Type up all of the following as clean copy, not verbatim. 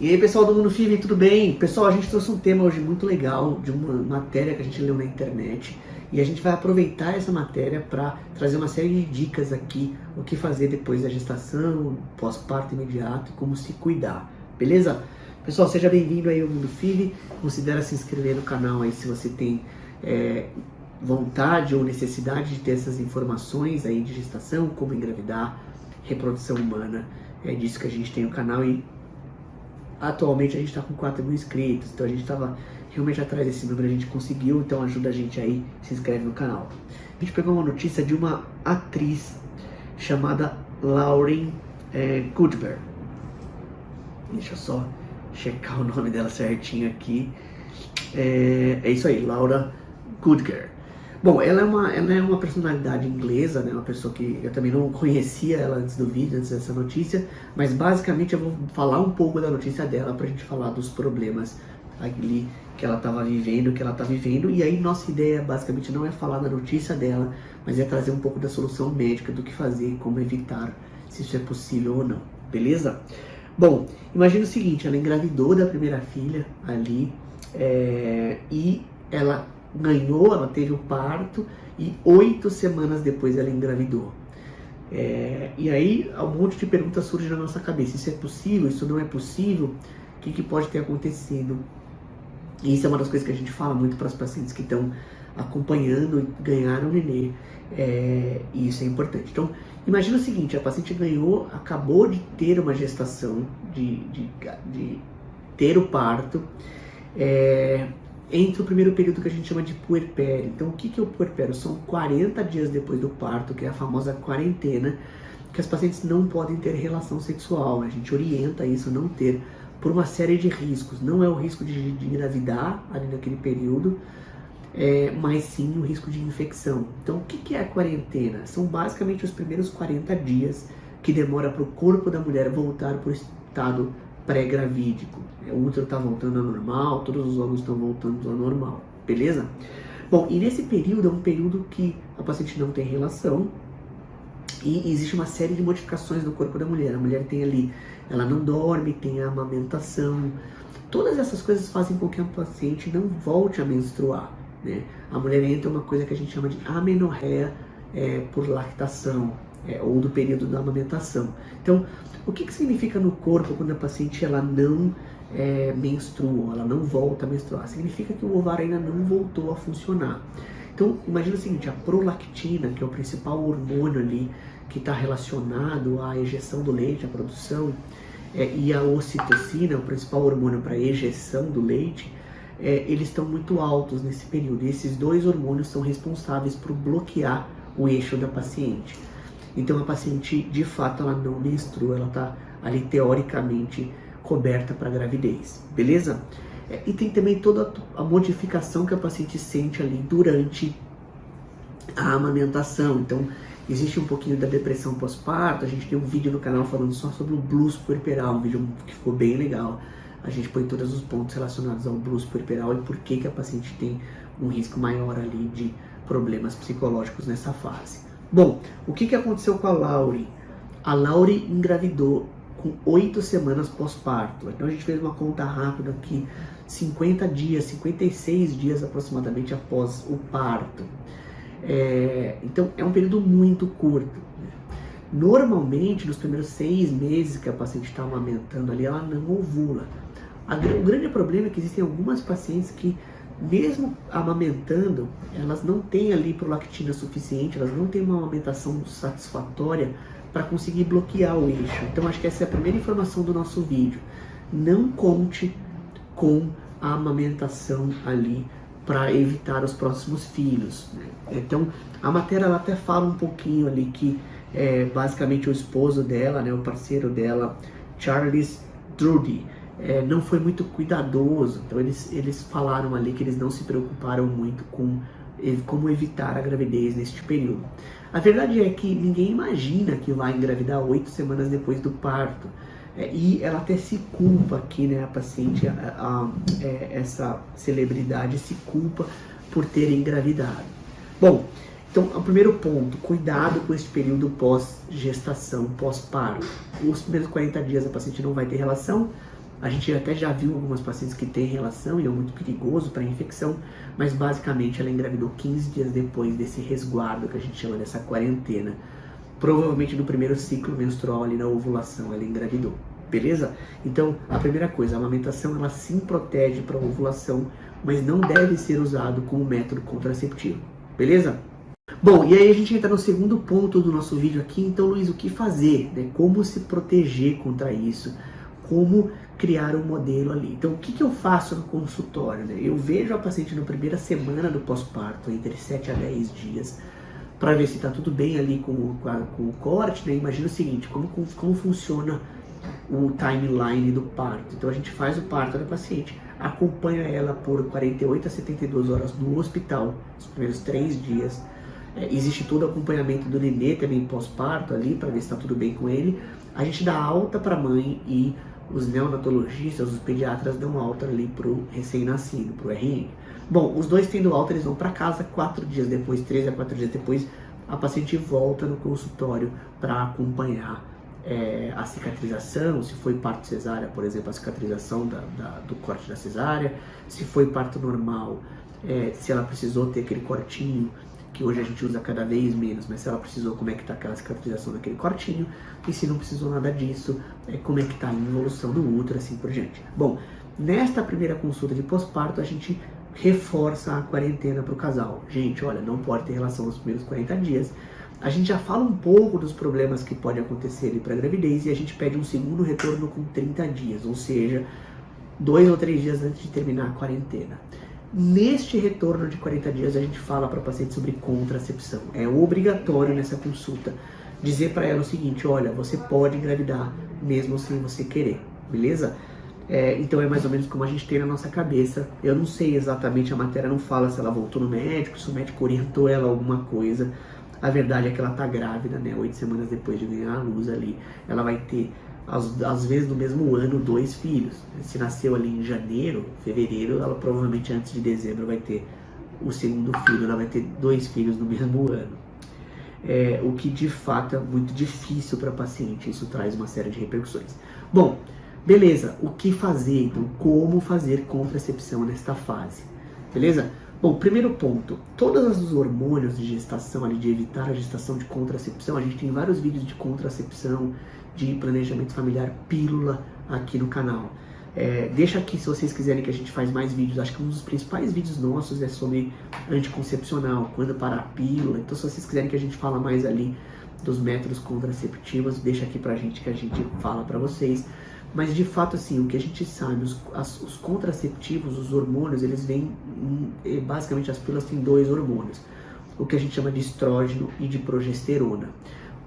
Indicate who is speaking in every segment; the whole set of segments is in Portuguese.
Speaker 1: E aí, pessoal do Mundo FIV, tudo bem? Pessoal, a gente trouxe um tema hoje muito legal de uma matéria que a gente leu na internet e a gente vai aproveitar essa matéria para trazer uma série de dicas aqui, o que fazer depois da gestação, pós-parto imediato e como se cuidar, beleza? Pessoal, seja bem-vindo aí ao Mundo FIV, considere se inscrever no canal aí se você tem vontade ou necessidade de ter essas informações aí de gestação, como engravidar, reprodução humana, é disso que a gente tem no canal e atualmente a gente está com 4.000 inscritos, então a gente estava realmente atrás desse número, a gente conseguiu, então ajuda a gente aí, se inscreve no canal. A gente pegou uma notícia de uma atriz chamada Lauren Goodber. Deixa eu só checar o nome dela certinho aqui. É isso aí, Laura Goodger. Bom, ela é uma personalidade inglesa, né? Uma pessoa que eu também não conhecia ela antes do vídeo, antes dessa notícia, mas basicamente eu vou falar um pouco da notícia dela pra gente falar dos problemas ali que ela estava vivendo, que ela está vivendo, e aí nossa ideia basicamente não é falar da notícia dela, mas é trazer um pouco da solução médica, do que fazer, como evitar, se isso é possível ou não, beleza? Bom, imagina o seguinte, ela engravidou da primeira filha ali, e ela ela teve o parto e 8 semanas depois ela engravidou. E aí um monte de perguntas surgem na nossa cabeça, isso é possível, isso não é possível, o que pode ter acontecido? E isso é uma das coisas que a gente fala muito para as pacientes que estão acompanhando e ganharam o nenê, e isso é importante. Então, imagina o seguinte, a paciente acabou de ter uma gestação, de ter o parto, entre o primeiro período que a gente chama de puerpério. Então, o que é o puerpério? São 40 dias depois do parto, que é a famosa quarentena, que as pacientes não podem ter relação sexual. A gente orienta isso a não ter, por uma série de riscos. Não é o risco de engravidar ali naquele período, mas sim o risco de infecção. Então, o que é a quarentena? São basicamente os primeiros 40 dias que demora para o corpo da mulher voltar para o estado pré-gravídico. O útero está voltando ao normal, todos os órgãos estão voltando ao normal, beleza? Bom, e nesse período é um período que a paciente não tem relação e existe uma série de modificações no corpo da mulher. A mulher tem ali, ela não dorme, tem a amamentação, todas essas coisas fazem com que a paciente não volte a menstruar, né? A mulher entra uma coisa que a gente chama de amenorreia por lactação, ou do período da amamentação. Então, o que significa no corpo quando a paciente ela não menstrua, ela não volta a menstruar? Significa que o ovário ainda não voltou a funcionar. Então, imagina o seguinte, a prolactina, que é o principal hormônio ali que está relacionado à ejeção do leite, à produção, e a ocitocina, o principal hormônio para a ejeção do leite, eles estão muito altos nesse período. E esses dois hormônios são responsáveis por bloquear o eixo da paciente. Então a paciente, de fato, ela não menstrua, ela está ali teoricamente coberta para gravidez, beleza? E tem também toda a modificação que a paciente sente ali durante a amamentação. Então existe um pouquinho da depressão pós-parto, a gente tem um vídeo no canal falando só sobre o blues puerperal, um vídeo que ficou bem legal. A gente põe todos os pontos relacionados ao blues puerperal e por que a paciente tem um risco maior ali de problemas psicológicos nessa fase. Bom, o que aconteceu com a Lauren? A Lauren engravidou com 8 semanas pós-parto. Então a gente fez uma conta rápida aqui, 50 dias, 56 dias aproximadamente após o parto. Então é um período muito curto. Normalmente, nos primeiros 6 meses que a paciente está amamentando ali, ela não ovula. O grande problema é que existem algumas pacientes que, mesmo amamentando, elas não têm ali prolactina suficiente, elas não têm uma amamentação satisfatória para conseguir bloquear o eixo. Então acho que essa é a primeira informação do nosso vídeo. Não conte com a amamentação ali para evitar os próximos filhos, né? Então a matéria ela até fala um pouquinho ali que basicamente o esposo dela, né, o parceiro dela, Charles Drudy, não foi muito cuidadoso. Então eles falaram ali que eles não se preocuparam muito com como evitar a gravidez neste período. A verdade é que ninguém imagina que vai engravidar 8 semanas depois do parto. E ela até se culpa aqui, né, a paciente, essa celebridade se culpa por ter engravidado. Bom, então o primeiro ponto, cuidado com esse período pós-gestação, pós-parto. Os primeiros 40 dias a paciente não vai ter relação, A gente até já viu algumas pacientes que têm relação e é muito perigoso para infecção, mas basicamente ela engravidou 15 dias depois desse resguardo que a gente chama dessa quarentena. Provavelmente no primeiro ciclo menstrual ali na ovulação ela engravidou, beleza? Então a primeira coisa, a amamentação ela sim protege para a ovulação, mas não deve ser usado como método contraceptivo, beleza? Bom, e aí a gente entra no segundo ponto do nosso vídeo aqui. Então, Luiz, o que fazer, né? Como se proteger contra isso? Como criar um modelo ali? Então, o que eu faço no consultório, né? Eu vejo a paciente na primeira semana do pós-parto, entre 7 a 10 dias, para ver se está tudo bem ali com o corte, né? Imagina o seguinte, como funciona o timeline do parto. Então, a gente faz o parto da paciente, acompanha ela por 48 a 72 horas no hospital, os primeiros 3 dias. Existe todo o acompanhamento do nenê também pós-parto ali, para ver se está tudo bem com ele. A gente dá alta para a mãe e os neonatologistas, os pediatras dão alta ali para o recém-nascido, para o RN. Bom, os dois tendo alta, eles vão para casa 4 dias depois, 3 a 4 dias depois, a paciente volta no consultório para acompanhar a cicatrização, se foi parto cesárea, por exemplo, a cicatrização do corte da cesárea, se foi parto normal, se ela precisou ter aquele cortinho, que hoje a gente usa cada vez menos, mas se ela precisou, como é que está aquela cicatrização daquele cortinho, e se não precisou nada disso, como é que está a evolução do útero, assim por diante. Bom, nesta primeira consulta de pós-parto, a gente reforça a quarentena para o casal. Gente, olha, não pode ter relação nos primeiros 40 dias. A gente já fala um pouco dos problemas que podem acontecer ali para a gravidez e a gente pede um segundo retorno com 30 dias, ou seja, 2 ou 3 dias antes de terminar a quarentena. Neste retorno de 40 dias, a gente fala para a paciente sobre contracepção. É obrigatório nessa consulta dizer para ela o seguinte: olha, você pode engravidar mesmo sem você querer, beleza? Então é mais ou menos como a gente tem na nossa cabeça. Eu não sei exatamente, a matéria não fala se ela voltou no médico, se o médico orientou ela alguma coisa. A verdade é que ela está grávida, né? 8 semanas depois de ganhar a luz ali, ela vai ter, às vezes no mesmo ano, 2 filhos. Se nasceu ali em janeiro, fevereiro, ela provavelmente antes de dezembro vai ter o segundo filho, ela vai ter 2 filhos no mesmo ano. O que de fato é muito difícil para a paciente, isso traz uma série de repercussões. Bom, beleza, o que fazer então? Como fazer contracepção nesta fase? Beleza? Bom, primeiro ponto, todos os hormônios de gestação, ali, de evitar a gestação, de contracepção, a gente tem vários vídeos de contracepção, de planejamento familiar, pílula aqui no canal. Deixa aqui se vocês quiserem que a gente faz mais vídeos. Acho que um dos principais vídeos nossos é sobre anticoncepcional, quando parar a pílula. Então se vocês quiserem que a gente fala mais ali dos métodos contraceptivos, deixa aqui pra gente que a gente fala pra vocês. Mas de fato, assim, o que a gente sabe, os contraceptivos, os hormônios, eles vêm, basicamente as pílulas têm 2 hormônios, o que a gente chama de estrógeno e de progesterona.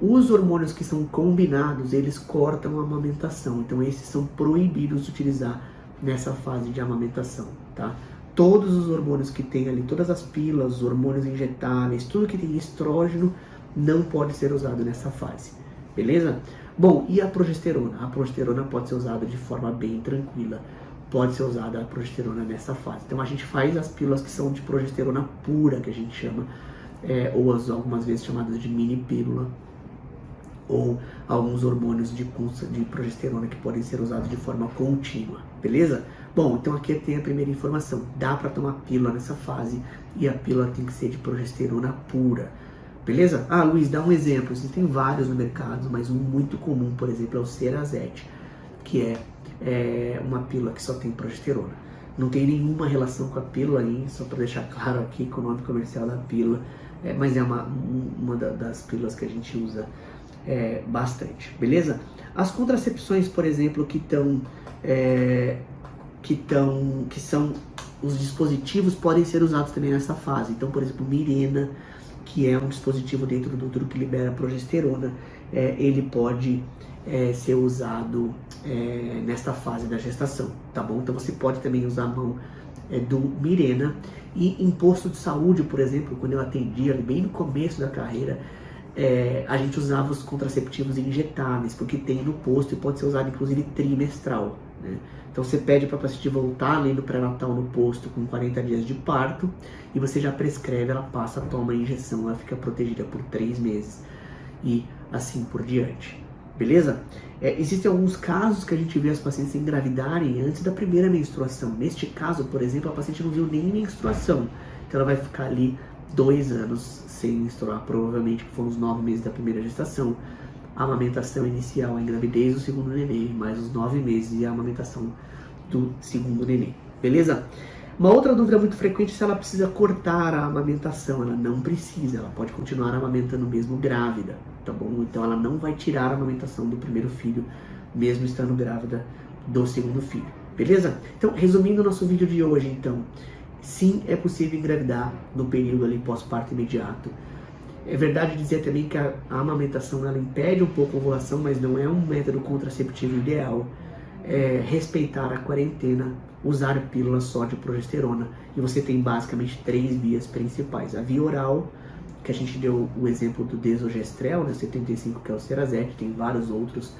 Speaker 1: Os hormônios que são combinados, eles cortam a amamentação, então esses são proibidos de utilizar nessa fase de amamentação, tá? Todos os hormônios que tem ali, todas as pílulas, os hormônios injetáveis, tudo que tem estrógeno não pode ser usado nessa fase, beleza? Bom, e a progesterona? A progesterona pode ser usada de forma bem tranquila, pode ser usada a progesterona nessa fase. Então a gente faz as pílulas que são de progesterona pura, que a gente chama, ou algumas vezes chamadas de mini pílula, ou alguns hormônios de progesterona que podem ser usados de forma contínua, beleza? Bom, então aqui tem a primeira informação, dá para tomar pílula nessa fase e a pílula tem que ser de progesterona pura, beleza? Ah, Luiz, dá um exemplo, existem vários no mercado, mas um muito comum, por exemplo, é o Cerazette, que é uma pílula que só tem progesterona. Não tem nenhuma relação com a pílula aí, só para deixar claro aqui com o nome comercial da pílula, mas é uma das pílulas que a gente usa bastante, beleza? As contracepções, por exemplo, que são os dispositivos, podem ser usados também nessa fase. Então, por exemplo, Mirena, que é um dispositivo dentro do útero que libera progesterona, ele pode ser usado nesta fase da gestação, tá bom? Então você pode também usar a mão do Mirena. E em posto de saúde, por exemplo, quando eu atendia bem no começo da carreira, a gente usava os contraceptivos injetáveis, porque tem no posto e pode ser usado inclusive trimestral, né? Então você pede para a paciente voltar ali no pré-natal no posto com 40 dias de parto e você já prescreve, ela passa, toma a injeção, ela fica protegida por 3 meses e assim por diante, beleza? Existem alguns casos que a gente vê as pacientes engravidarem antes da primeira menstruação. Neste caso, por exemplo, a paciente não viu nem menstruação, então ela vai ficar ali 2 anos sem menstruar, provavelmente que foram os 9 meses da primeira gestação, a amamentação inicial, a gravidez do segundo neném, mais os 9 meses e a amamentação do segundo neném, beleza? Uma outra dúvida muito frequente é se ela precisa cortar a amamentação. Ela não precisa, ela pode continuar amamentando mesmo grávida, tá bom? Então ela não vai tirar a amamentação do primeiro filho, mesmo estando grávida do segundo filho, beleza? Então, resumindo o nosso vídeo de hoje, então, sim, é possível engravidar no período ali pós-parto imediato. É verdade dizer também que a amamentação ela impede um pouco a ovulação, mas não é um método contraceptivo ideal. Respeitar a quarentena, usar pílulas só de progesterona. E você tem basicamente 3 vias principais. A via oral, que a gente deu o exemplo do desogestrel, né, 75, que é o Cerazette, tem vários outros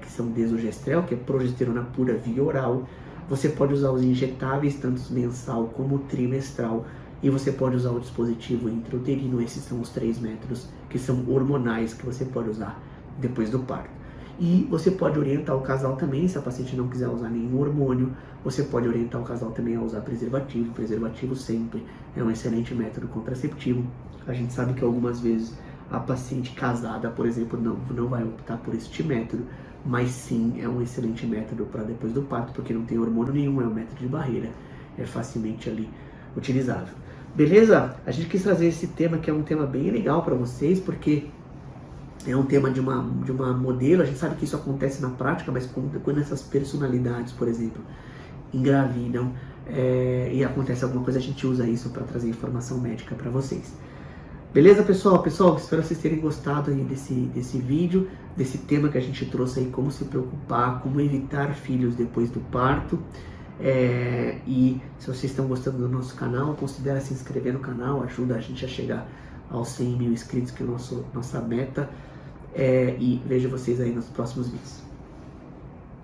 Speaker 1: que são desogestrel, que é progesterona pura via oral. Você pode usar os injetáveis, tanto mensal como trimestral. E você pode usar o dispositivo intrauterino. Esses são os 3 métodos que são hormonais que você pode usar depois do parto. E você pode orientar o casal também, se a paciente não quiser usar nenhum hormônio, você pode orientar o casal também a usar preservativo. Preservativo sempre é um excelente método contraceptivo. A gente sabe que algumas vezes a paciente casada, por exemplo, não vai optar por este método, mas sim é um excelente método para depois do parto, porque não tem hormônio nenhum, é um método de barreira, é facilmente ali utilizável. Beleza? A gente quis trazer esse tema que é um tema bem legal para vocês, porque é um tema de uma modelo. A gente sabe que isso acontece na prática, mas quando essas personalidades, por exemplo, engravidam e acontece alguma coisa, a gente usa isso para trazer informação médica para vocês. Beleza, pessoal? Pessoal, espero vocês terem gostado aí desse vídeo, desse tema que a gente trouxe aí, como se preocupar, como evitar filhos depois do parto. E se vocês estão gostando do nosso canal, considere se inscrever no canal, ajuda a gente a chegar aos 100 mil inscritos, que é a nossa meta. E vejo vocês aí nos próximos vídeos.